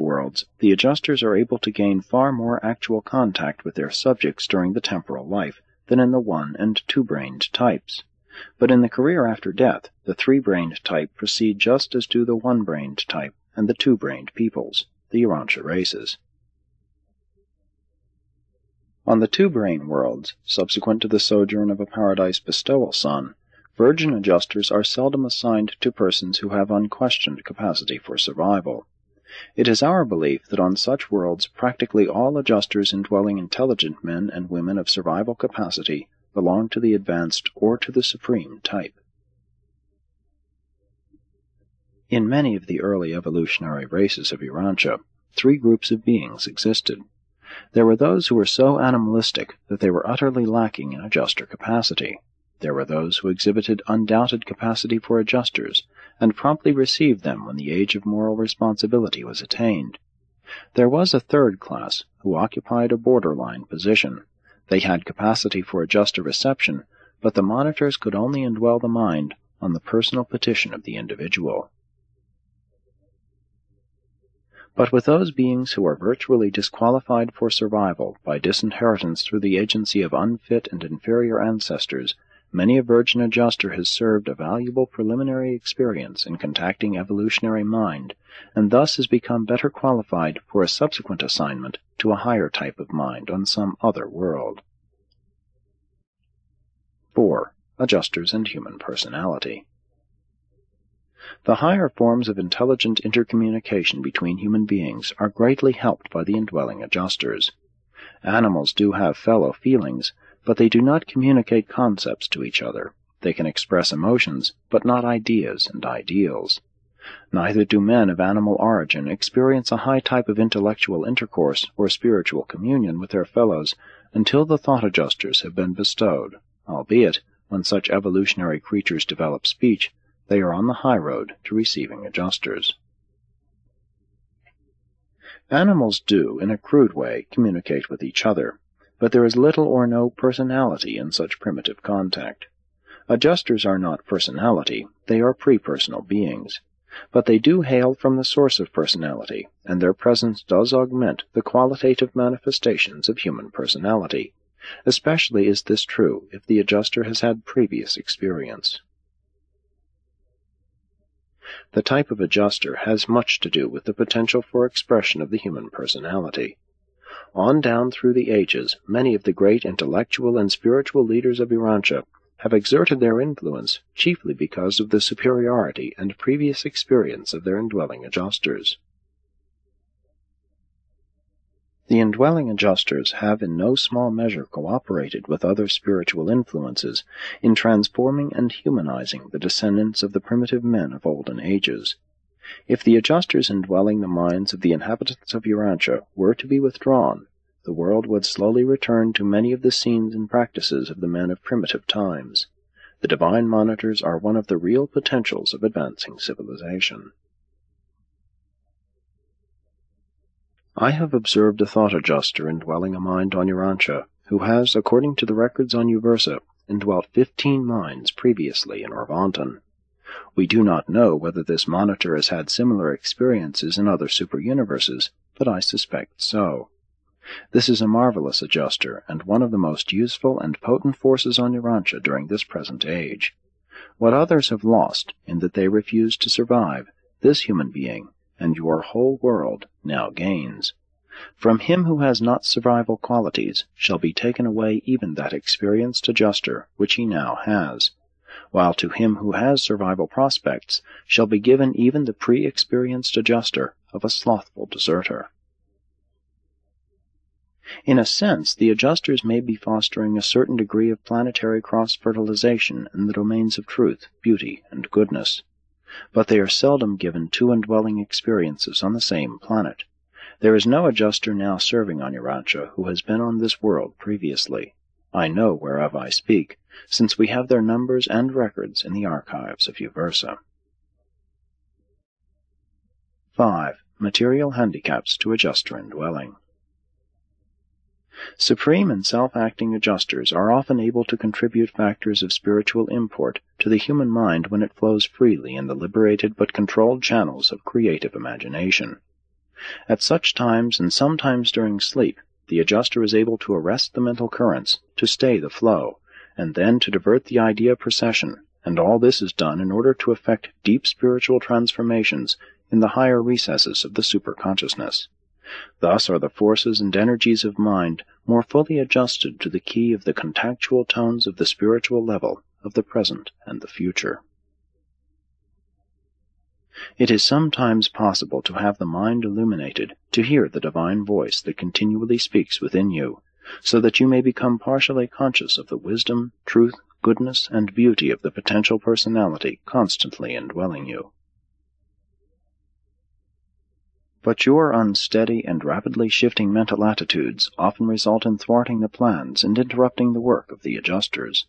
worlds, the adjusters are able to gain far more actual contact with their subjects during the temporal life than in the one- and two-brained types. But in the career after death, the three-brained type proceed just as do the one-brained type and the two-brained peoples, the Urantia races. On the two-brain worlds, subsequent to the sojourn of a paradise bestowal son, virgin adjusters are seldom assigned to persons who have unquestioned capacity for survival. It is our belief that on such worlds practically all adjusters indwelling intelligent men and women of survival capacity belong to the advanced or to the supreme type. In many of the early evolutionary races of Urantia, three groups of beings existed. There were those who were so animalistic that they were utterly lacking in adjuster capacity. There were those who exhibited undoubted capacity for adjusters, and promptly received them when the age of moral responsibility was attained. There was a third class, who occupied a borderline position. They had capacity for adjuster reception, but the monitors could only indwell the mind on the personal petition of the individual. But with those beings who are virtually disqualified for survival by disinheritance through the agency of unfit and inferior ancestors, many a virgin adjuster has served a valuable preliminary experience in contacting evolutionary mind, and thus has become better qualified for a subsequent assignment to a higher type of mind on some other world. 4. Adjusters and human personality. The higher forms of intelligent intercommunication between human beings are greatly helped by the indwelling adjusters. Animals do have fellow feelings, but they do not communicate concepts to each other. They can express emotions, but not ideas and ideals. Neither do men of animal origin experience a high type of intellectual intercourse or spiritual communion with their fellows until the thought adjusters have been bestowed, albeit, when such evolutionary creatures develop speech, they are on the high road to receiving adjusters. Animals do, in a crude way, communicate with each other, but there is little or no personality in such primitive contact. Adjusters are not personality, they are pre-personal beings. But they do hail from the source of personality, and their presence does augment the qualitative manifestations of human personality. Especially is this true if the adjuster has had previous experience. The type of adjuster has much to do with the potential for expression of the human personality. On down through the ages, many of the great intellectual and spiritual leaders of Urantia have exerted their influence chiefly because of the superiority and previous experience of their indwelling adjusters. The indwelling adjusters have in no small measure cooperated with other spiritual influences in transforming and humanizing the descendants of the primitive men of olden ages. If the adjusters indwelling the minds of the inhabitants of Urantia were to be withdrawn, the world would slowly return to many of the scenes and practices of the men of primitive times. The divine monitors are one of the real potentials of advancing civilization. I have observed a thought adjuster indwelling a mind on Urantia, who has, according to the records on Uversa, indwelt 15 minds previously in Orvanton. We do not know whether this monitor has had similar experiences in other super-universes, but I suspect so. This is a marvelous adjuster, and one of the most useful and potent forces on Urantia during this present age. What others have lost, in that they refused to survive, this human being, and your whole world, now gains. From him who has not survival qualities shall be taken away even that experienced adjuster which he now has, while to him who has survival prospects shall be given even the pre-experienced adjuster of a slothful deserter. In a sense, the adjusters may be fostering a certain degree of planetary cross-fertilization in the domains of truth, beauty, and goodness. But they are seldom given two indwelling experiences on the same planet. There is no adjuster now serving on Urantia who has been on this world previously. I know whereof I speak, since we have their numbers and records in the archives of Uversa. 5. Material handicaps to adjuster indwelling. Supreme and self-acting adjusters are often able to contribute factors of spiritual import to the human mind when it flows freely in the liberated but controlled channels of creative imagination. At such times, and sometimes during sleep, the adjuster is able to arrest the mental currents, to stay the flow, and then to divert the idea procession, and all this is done in order to effect deep spiritual transformations in the higher recesses of the superconsciousness. Thus are the forces and energies of mind more fully adjusted to the key of the contactual tones of the spiritual level of the present and the future. It is sometimes possible to have the mind illuminated, to hear the divine voice that continually speaks within you, so that you may become partially conscious of the wisdom, truth, goodness, and beauty of the potential personality constantly indwelling you. But your unsteady and rapidly shifting mental attitudes often result in thwarting the plans and interrupting the work of the adjusters.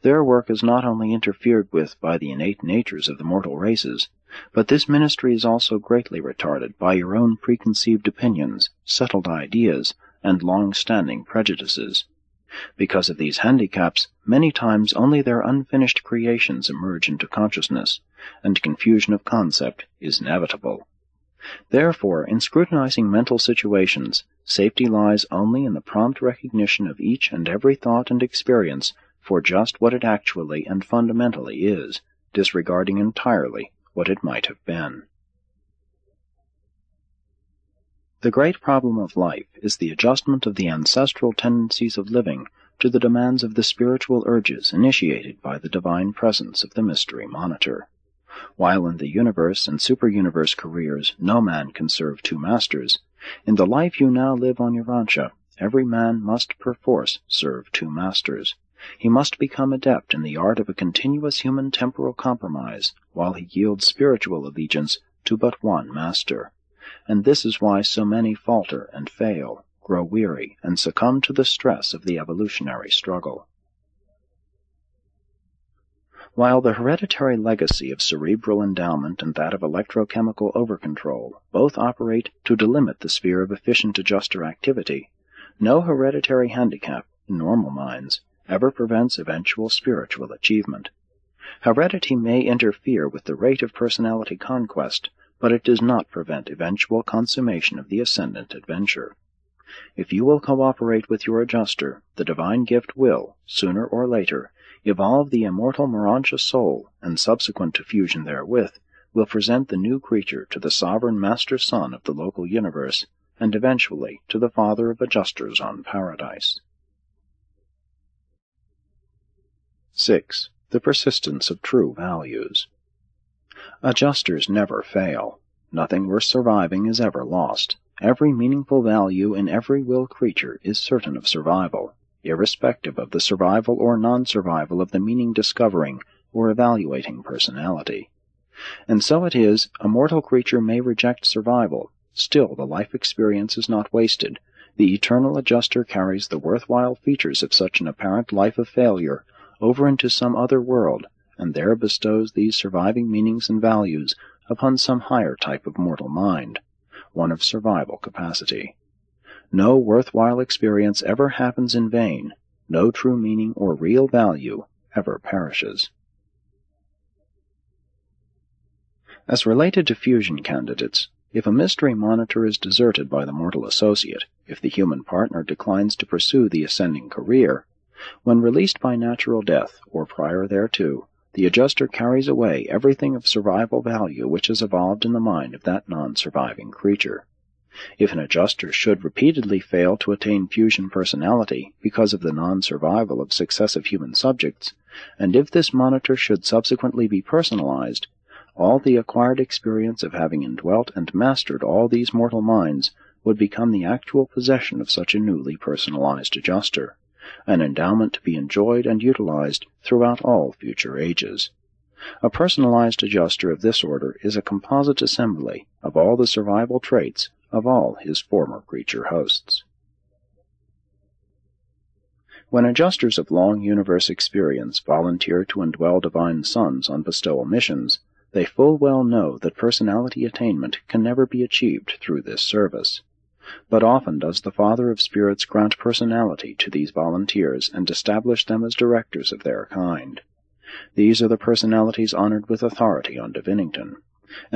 Their work is not only interfered with by the innate natures of the mortal races, but this ministry is also greatly retarded by your own preconceived opinions, settled ideas, and long-standing prejudices. Because of these handicaps, many times only their unfinished creations emerge into consciousness, and confusion of concept is inevitable. Therefore, in scrutinizing mental situations, safety lies only in the prompt recognition of each and every thought and experience for just what it actually and fundamentally is, disregarding entirely what it might have been. The great problem of life is the adjustment of the ancestral tendencies of living to the demands of the spiritual urges initiated by the divine presence of the mystery monitor. While in the universe and super-universe careers no man can serve two masters, in the life you now live on Urantia, every man must perforce serve two masters. He must become adept in the art of a continuous human temporal compromise, while he yields spiritual allegiance to but one master. And this is why so many falter and fail, grow weary, and succumb to the stress of the evolutionary struggle. While the hereditary legacy of cerebral endowment and that of electrochemical overcontrol both operate to delimit the sphere of efficient adjuster activity, no hereditary handicap, in normal minds, ever prevents eventual spiritual achievement. Heredity may interfere with the rate of personality conquest, but it does not prevent eventual consummation of the ascendant adventure. If you will cooperate with your adjuster, the divine gift will, sooner or later, evolve the immortal Morontia soul, and subsequent to fusion therewith, will present the new creature to the sovereign master sun of the local universe, and eventually to the father of adjusters on Paradise. 6. The persistence of true values. Adjusters never fail. Nothing worth surviving is ever lost. Every meaningful value in every will creature is certain of survival, irrespective of the survival or non-survival of the meaning-discovering or evaluating personality. And so it is, a mortal creature may reject survival. Still, the life experience is not wasted. The eternal adjuster carries the worthwhile features of such an apparent life of failure over into some other world, and there bestows these surviving meanings and values upon some higher type of mortal mind, one of survival capacity. No worthwhile experience ever happens in vain. No true meaning or real value ever perishes. As related to fusion candidates, if a mystery monitor is deserted by the mortal associate, if the human partner declines to pursue the ascending career, when released by natural death, or prior thereto, the adjuster carries away everything of survival value which has evolved in the mind of that non-surviving creature. If an adjuster should repeatedly fail to attain fusion personality because of the non-survival of successive human subjects, and if this monitor should subsequently be personalized, all the acquired experience of having indwelt and mastered all these mortal minds would become the actual possession of such a newly personalized adjuster, an endowment to be enjoyed and utilized throughout all future ages. A personalized adjuster of this order is a composite assembly of all the survival traits of all his former creature hosts. When adjusters of long universe experience volunteer to indwell divine sons on bestowal missions, they full well know that personality attainment can never be achieved through this service. But often does the Father of Spirits grant personality to these volunteers and establish them as directors of their kind. These are the personalities honored with authority on Divinington, and